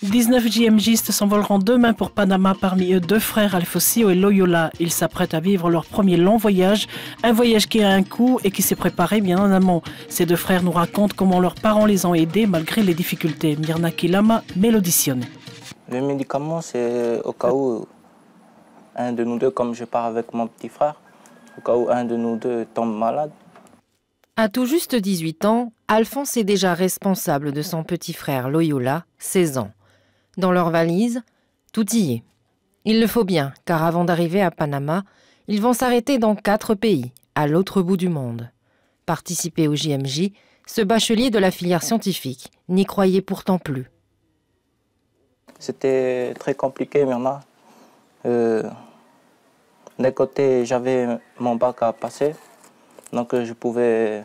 19 JMJistes s'envoleront demain pour Panama, parmi eux 2 frères Alfosio et Loyola. Ils s'apprêtent à vivre leur premier long voyage, un voyage qui a un coût et qui s'est préparé bien en amont. Ces 2 frères nous racontent comment leurs parents les ont aidés malgré les difficultés. Myrna Kilama, Méloditionne. Les médicaments, c'est au cas où un de nous deux, comme je pars avec mon petit frère, au cas où un de nous deux tombe malade. À tout juste 18 ans, Alphonse est déjà responsable de son petit frère Loyola, 16 ans. Dans leur valise, tout y est. Il le faut bien, car avant d'arriver à Panama, ils vont s'arrêter dans 4 pays, à l'autre bout du monde. Participer au JMJ, ce bachelier de la filière scientifique n'y croyait pourtant plus. C'était très compliqué, Myrna. D'un côté, j'avais mon bac à passer, donc je pouvais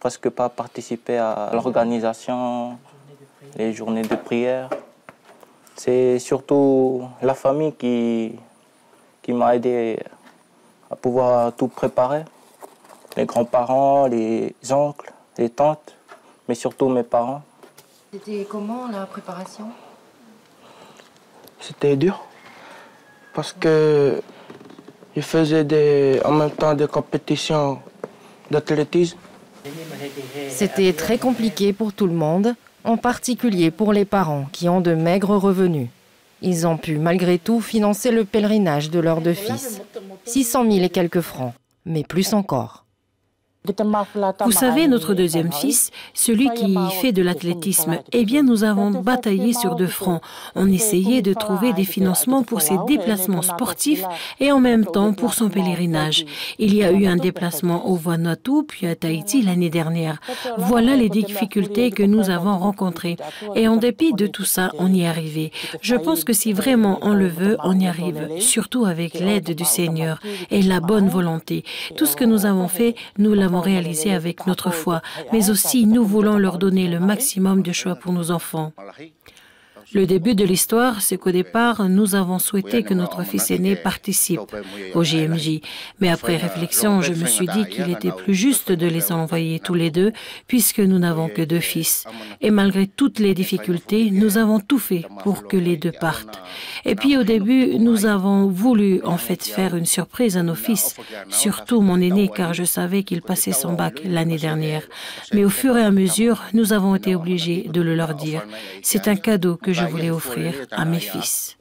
presque pas participer à l'organisation, les journées de prière. C'est surtout la famille qui m'a aidé à pouvoir tout préparer. Les grands-parents, les oncles, les tantes, mais surtout mes parents. C'était comment la préparation? C'était dur parce que je faisais en même temps des compétitions d'athlétisme. C'était très compliqué pour tout le monde, en particulier pour les parents qui ont de maigres revenus. Ils ont pu malgré tout financer le pèlerinage de leurs 2 fils. 600 000 et quelques francs, mais plus encore. Vous savez, notre 2e fils, celui qui fait de l'athlétisme, eh bien nous avons bataillé sur 2 fronts. On essayait de trouver des financements pour ses déplacements sportifs et en même temps pour son pèlerinage. Il y a eu un déplacement au Vanuatu puis à Tahiti l'année dernière. Voilà les difficultés que nous avons rencontrées. Et en dépit de tout ça, on y est arrivé. Je pense que si vraiment on le veut, on y arrive, surtout avec l'aide du Seigneur et la bonne volonté. Tout ce que nous avons fait, nous l'avons réalisé avec notre foi, mais aussi nous voulons leur donner le maximum de choix pour nos enfants. Le début de l'histoire, c'est qu'au départ, nous avons souhaité que notre fils aîné participe au JMJ. Mais après réflexion, je me suis dit qu'il était plus juste de les envoyer tous les 2, puisque nous n'avons que 2 fils. Et malgré toutes les difficultés, nous avons tout fait pour que les 2 partent. Et puis au début, nous avons voulu en fait faire une surprise à nos fils, surtout mon aîné, car je savais qu'il passait son bac l'année dernière. Mais au fur et à mesure, nous avons été obligés de le leur dire. C'est un cadeau que je voulais offrir à mes fils.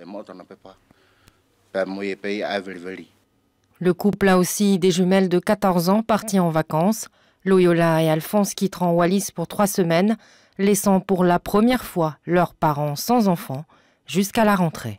Le couple a aussi des jumelles de 14 ans parties en vacances. Loyola et Alphonse quitteront Wallis pour 3 semaines, laissant pour la première fois leurs parents sans enfants jusqu'à la rentrée.